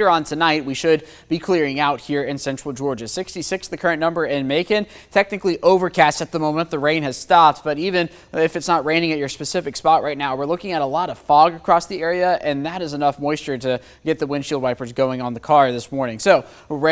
Later on tonight, we should be clearing out here in central Georgia. 66 the current number in Macon. Technically overcast at the moment. The rain has stopped, but even if it's not raining at your specific spot right now, we're looking at a lot of fog across the area, and that is enough moisture to get the windshield wipers going on the car this morning. So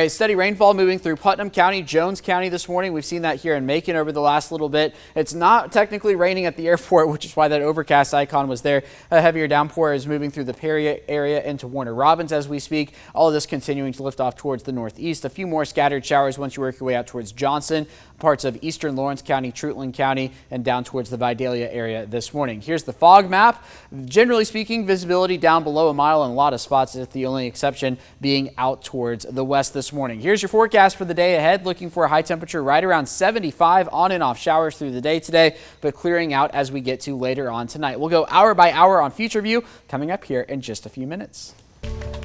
steady rainfall moving through Putnam County, Jones County this morning. We've seen that here in Macon over the last little bit. It's not technically raining at the airport, which is why that overcast icon was there. A heavier downpour is moving through the Perry area into Warner Robins as we speak. All of this continuing to lift off towards the northeast. A few more scattered showers once you work your way out towards Johnson, parts of eastern Lawrence County, Trutland County, and down towards the Vidalia area this morning. Here's the fog map. Generally speaking, visibility down below a mile in a lot of spots, with the only exception being out towards the west this morning. Here's your forecast for the day ahead. Looking for a high temperature right around 75, on and off showers through the day today, but clearing out as we get to later on tonight. We'll go hour by hour on Future View coming up here in just a few minutes.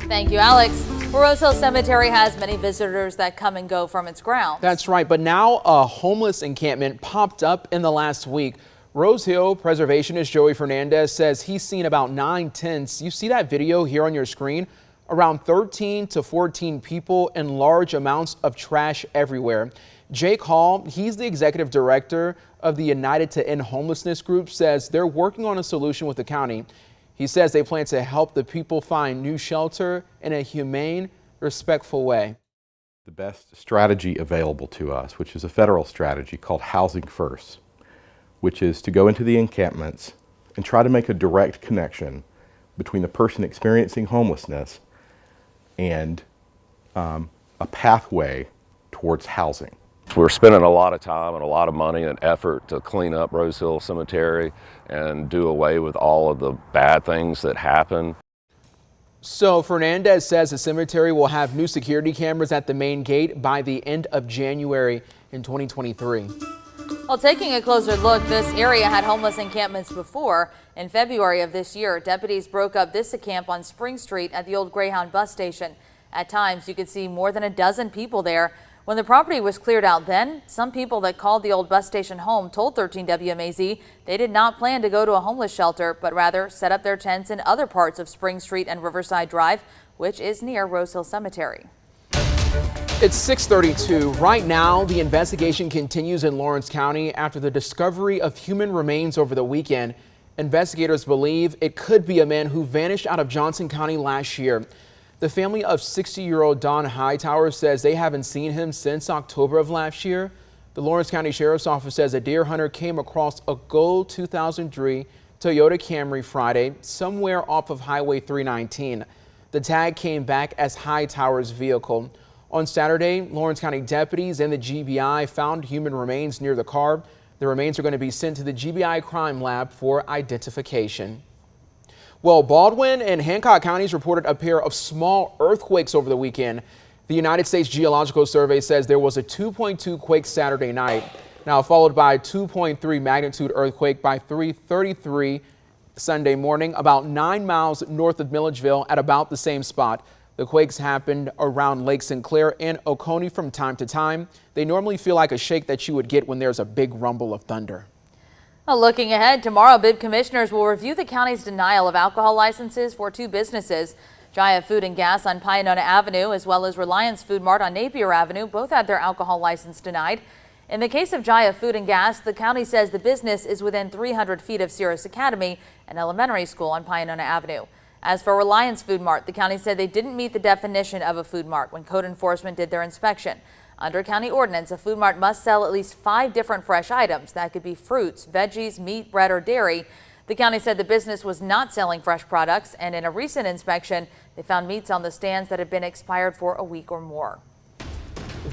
Thank you, Alex. Rose Hill Cemetery has many visitors that come and go from its grounds. That's right, but now a homeless encampment popped up in the last week. Rose Hill preservationist Joey Fernandez says he's seen about 9 tents. You see that video here on your screen? Around 13 to 14 people and large amounts of trash everywhere. Jake Hall, he's the executive director of the United to End Homelessness group, says they're working on a solution with the county. He says they plan to help the people find new shelter in a humane, respectful way. The best strategy available to us, which is a federal strategy called Housing First, which is to go into the encampments and try to make a direct connection between the person experiencing homelessness and a pathway towards housing. We're spending a lot of time and a lot of money and effort to clean up Rose Hill Cemetery and do away with all of the bad things that happen. So Fernandez says the cemetery will have new security cameras at the main gate by the end of January in 2023. Well, taking a closer look, this area had homeless encampments before. In February of this year, deputies broke up this camp on Spring Street at the old Greyhound bus station. At times, you could see more than a dozen people there. When the property was cleared out then, some people that called the old bus station home told 13 WMAZ they did not plan to go to a homeless shelter, but rather set up their tents in other parts of Spring Street and Riverside Drive, which is near Rose Hill Cemetery. It's 6:32. Right now, the investigation continues in Lawrence County after the discovery of human remains over the weekend. Investigators believe it could be a man who vanished out of Johnson County last year. The family of 60-year-old Don Hightower says they haven't seen him since October of last year. The Lawrence County Sheriff's Office says a deer hunter came across a gold 2003 Toyota Camry Friday somewhere off of Highway 319. The tag came back as Hightower's vehicle. On Saturday, Lawrence County deputies and the GBI found human remains near the car. The remains are going to be sent to the GBI crime lab for identification. Well, Baldwin and Hancock counties reported a pair of small earthquakes over the weekend. The United States Geological Survey says there was a 2.2 quake Saturday night, now followed by a 2.3 magnitude earthquake by 3:33 Sunday morning, about 9 miles north of Milledgeville at about the same spot. The quakes happened around Lake Sinclair and Oconee from time to time. They normally feel like a shake that you would get when there's a big rumble of thunder. Well, looking ahead, tomorrow, BID commissioners will review the county's denial of alcohol licenses for 2 businesses. Jaya Food and Gas on Pionona Avenue, as well as Reliance Food Mart on Napier Avenue, both had their alcohol license denied. In the case of Jaya Food and Gas, the county says the business is within 300 feet of Cirrus Academy, an elementary school on Pionona Avenue. As for Reliance Food Mart, the county said they didn't meet the definition of a food mart when code enforcement did their inspection. Under county ordinance, a food mart must sell at least 5 different fresh items. That could be fruits, veggies, meat, bread, or dairy. The county said the business was not selling fresh products, and in a recent inspection, they found meats on the stands that had been expired for a week or more.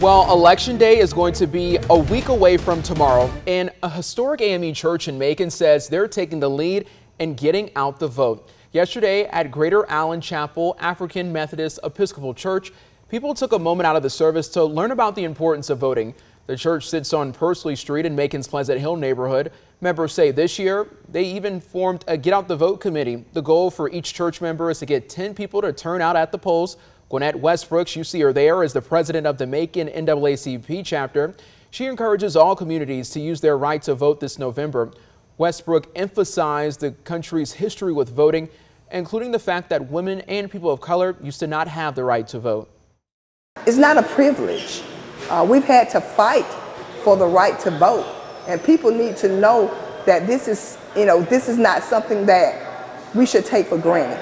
Well, Election Day is going to be a week away from tomorrow, and a historic AME church in Macon says they're taking the lead in getting out the vote. Yesterday at Greater Allen Chapel African Methodist Episcopal Church, people took a moment out of the service to learn about the importance of voting. The church sits on Pursley Street in Macon's Pleasant Hill neighborhood. Members say this year they even formed a Get Out the Vote committee. The goal for each church member is to get 10 people to turn out at the polls. Gwinnett Westbrooks, you see her there, is the president of the Macon NAACP chapter. She encourages all communities to use their right to vote this November. Westbrook emphasized the country's history with voting including the fact that women and people of color used to not have the right to vote. It's not a privilege. We've had to fight for the right to vote, and people need to know that this is not something that we should take for granted.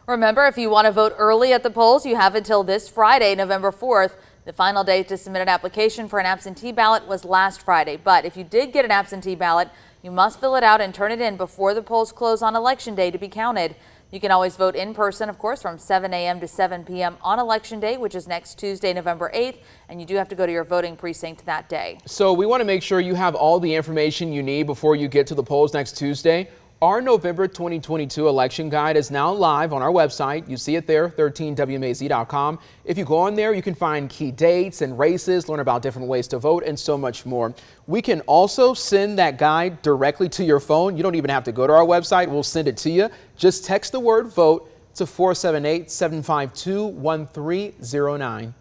Remember, if you want to vote early at the polls, you have until this Friday, November 4th. The final day to submit an application for an absentee ballot was last Friday. But if you did get an absentee ballot, you must fill it out and turn it in before the polls close on Election Day to be counted. You can always vote in person, of course, from 7 a.m. to 7 p.m. on Election Day, which is next Tuesday, November 8th. And you do have to go to your voting precinct that day. So we want to make sure you have all the information you need before you get to the polls next Tuesday. Our November 2022 election guide is now live on our website. You see it there, 13wmaz.com. If you go on there, you can find key dates and races, learn about different ways to vote, and so much more. We can also send that guide directly to your phone. You don't even have to go to our website. We'll send it to you. Just text the word vote to 478-752-1309.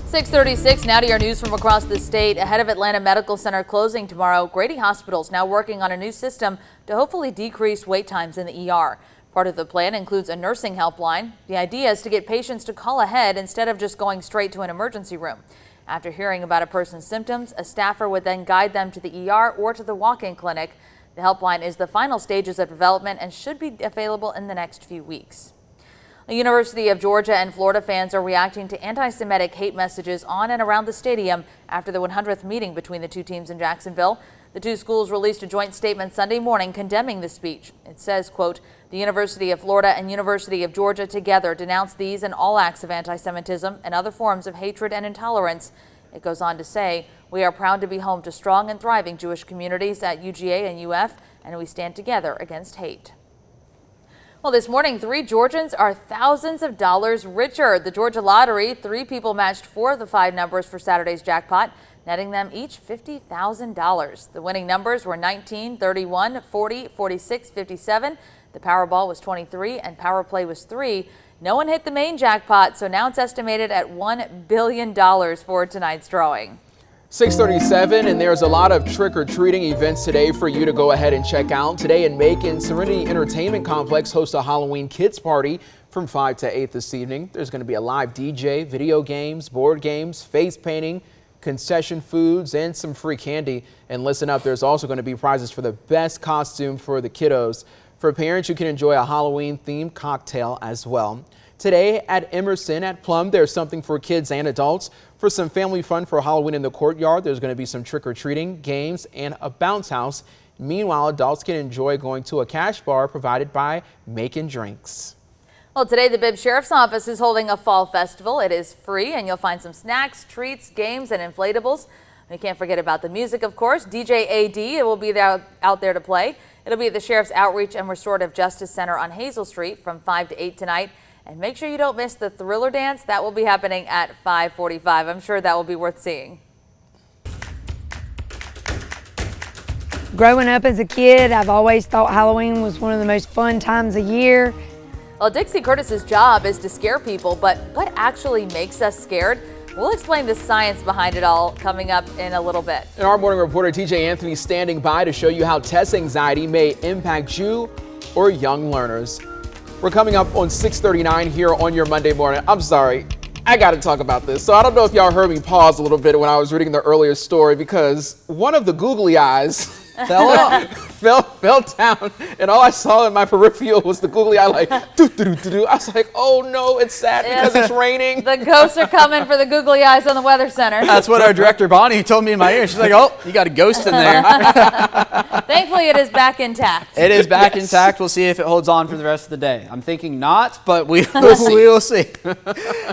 6:36 now to your news from across the state. Ahead of Atlanta Medical Center closing tomorrow, Grady Hospital is now working on a new system to hopefully decrease wait times in the ER. Part of the plan includes a nursing helpline. The idea is to get patients to call ahead instead of just going straight to an emergency room. After hearing about a person's symptoms, a staffer would then guide them to the ER or to the walk-in clinic. The helpline is the final stages of development and should be available in the next few weeks. The University of Georgia and Florida fans are reacting to anti-Semitic hate messages on and around the stadium after the 100th meeting between the two teams in Jacksonville. The two schools released a joint statement Sunday morning condemning the speech. It says, quote, "The University of Florida and University of Georgia together denounce these and all acts of anti-Semitism and other forms of hatred and intolerance." It goes on to say, "We are proud to be home to strong and thriving Jewish communities at UGA and UF, and we stand together against hate." Well, this morning, 3 Georgians are thousands of dollars richer. The Georgia Lottery, 3 people matched 4 of the 5 numbers for Saturday's jackpot, netting them each $50,000. The winning numbers were 19, 31, 40, 46, 57. The Powerball was 23 and Power Play was 3. No one hit the main jackpot, so now it's estimated at $1 billion for tonight's drawing. 6:37, and there's a lot of trick-or-treating events today for you to go ahead and check out. Today in Macon, Serenity Entertainment Complex hosts a Halloween kids party from 5 to 8 this evening. There's going to be a live DJ, video games, board games, face painting, concession foods, and some free candy. And listen up, there's also going to be prizes for the best costume for the kiddos. For parents, you can enjoy a Halloween-themed cocktail as well. Today at Emerson at Plum, there's something for kids and adults. For some family fun for Halloween in the courtyard, there's going to be some trick-or-treating, games, and a bounce house. Meanwhile, adults can enjoy going to a cash bar provided by Macon Drinks. Well, today the Bibb Sheriff's Office is holding a fall festival. It is free, and you'll find some snacks, treats, games, and inflatables. We can't forget about the music, of course. DJ AD will be out there to play. It'll be at the Sheriff's Outreach and Restorative Justice Center on Hazel Street from 5 to 8 tonight. And make sure you don't miss the Thriller Dance. That will be happening at 5:45. I'm sure that will be worth seeing. Growing up as a kid, I've always thought Halloween was one of the most fun times of year. Well, Dixie Curtis's job is to scare people, but what actually makes us scared? We'll explain the science behind it all coming up in a little bit. And our morning reporter TJ Anthony standing by to show you how test anxiety may impact you or young learners. We're coming up on 6:39 here on your Monday morning. I'm sorry, I got to talk about this. So I don't know if y'all heard me pause a little bit when I was reading the earlier story because one of the googly eyes fell down, and all I saw in my peripheral was the googly eye like doo-doo-doo-doo. I was like, oh no, it's sad because it's raining. The ghosts are coming for the googly eyes on the Weather Center. That's what our director Bonnie told me in my ear. She's like, oh, you got a ghost in there. Thankfully, it is back intact. It is back intact. We'll see if it holds on for the rest of the day. I'm thinking not, but we will see.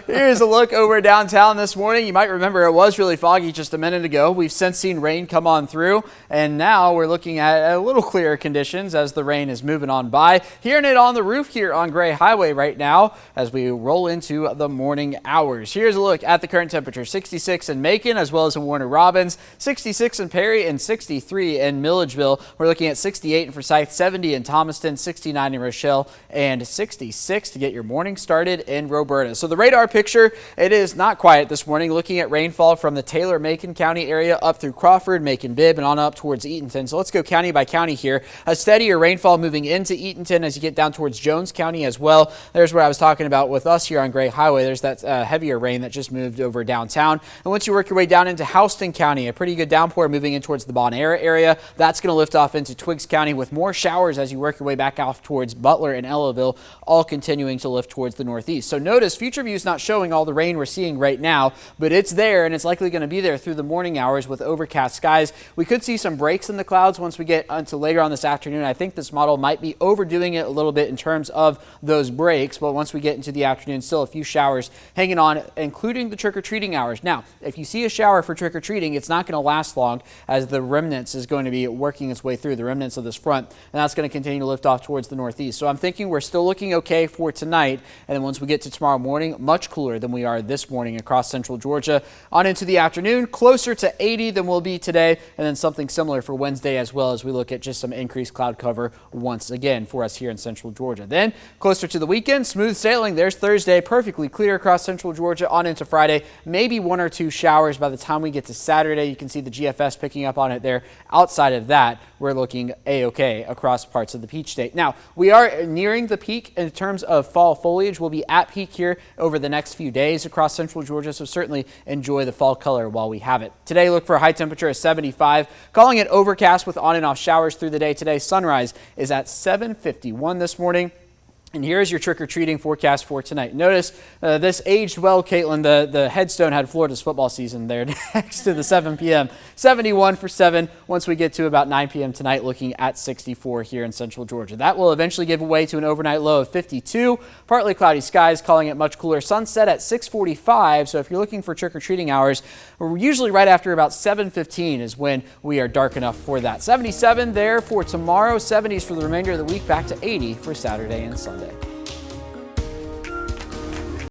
Here's a look over downtown this morning. You might remember it was really foggy just a minute ago. We've since seen rain come on through, and now we're looking at a little clearer conditions as the rain is moving on by. Hearing it on the roof here on Gray Highway right now as we roll into the morning hours. Here's a look at the current temperature. 66 in Macon as well as in Warner Robins, 66 in Perry, and 63 in Milledgeville. We're looking at 68 in Forsyth, 70 in Thomaston, 69 in Rochelle, and 66 to get your morning started in Roberta. So the radar picture, it is not quiet this morning. Looking at rainfall from the Taylor-Macon County area up through Crawford, Macon-Bibb, and on up towards Eatonton. happen. So let's go county by county here. A steadier rainfall moving into Eatonton as you get down towards Jones County as well. There's what I was talking about with us here on Gray Highway. There's that heavier rain that just moved over downtown. And once you work your way down into Houston County, a pretty good downpour moving in towards the Bon Air area. That's going to lift off into Twiggs County with more showers as you work your way back off towards Butler and Ellaville, all continuing to lift towards the northeast. So notice Future View is not showing all the rain we're seeing right now, but it's there and it's likely going to be there through the morning hours with overcast skies. We could see some breaks in the clouds once we get until later on this afternoon. I think this model might be overdoing it a little bit in terms of those breaks, but once we get into the afternoon, still a few showers hanging on, including the trick-or-treating hours. Now, if you see a shower for trick-or-treating, it's not going to last long as the remnants is going to be working its way through the remnants of this front, and that's going to continue to lift off towards the northeast. So I'm thinking we're still looking okay for tonight, and then once we get to tomorrow morning, much cooler than we are this morning across central Georgia. On into the afternoon, closer to 80 than we'll be today, and then something similar for Wednesday as well as we look at just some increased cloud cover once again for us here in central Georgia. Then closer to the weekend, smooth sailing. There's Thursday, perfectly clear across central Georgia on into Friday. Maybe one or two showers by the time we get to Saturday. You can see the GFS picking up on it there. Outside of that, we're looking A-OK across parts of the Peach State. Now, we are nearing the peak in terms of fall foliage. We'll be at peak here over the next few days across central Georgia, so certainly enjoy the fall color while we have it. Today, look for a high temperature of 75. Calling it overcast with on and off showers through the day today. Sunrise is at 7:51 this morning. And here's your trick-or-treating forecast for tonight. Notice this aged well, Caitlin. The headstone had Florida's football season there next to the 7 p.m. 71 for 7 once we get to about 9 p.m. tonight, looking at 64 here in central Georgia. That will eventually give way to an overnight low of 52. Partly cloudy skies, calling it much cooler. Sunset at 6:45, so if you're looking for trick-or-treating hours, we're usually right after about 7:15 is when we are dark enough for that. 77 there for tomorrow, 70s for the remainder of the week, back to 80 for Saturday and Sunday.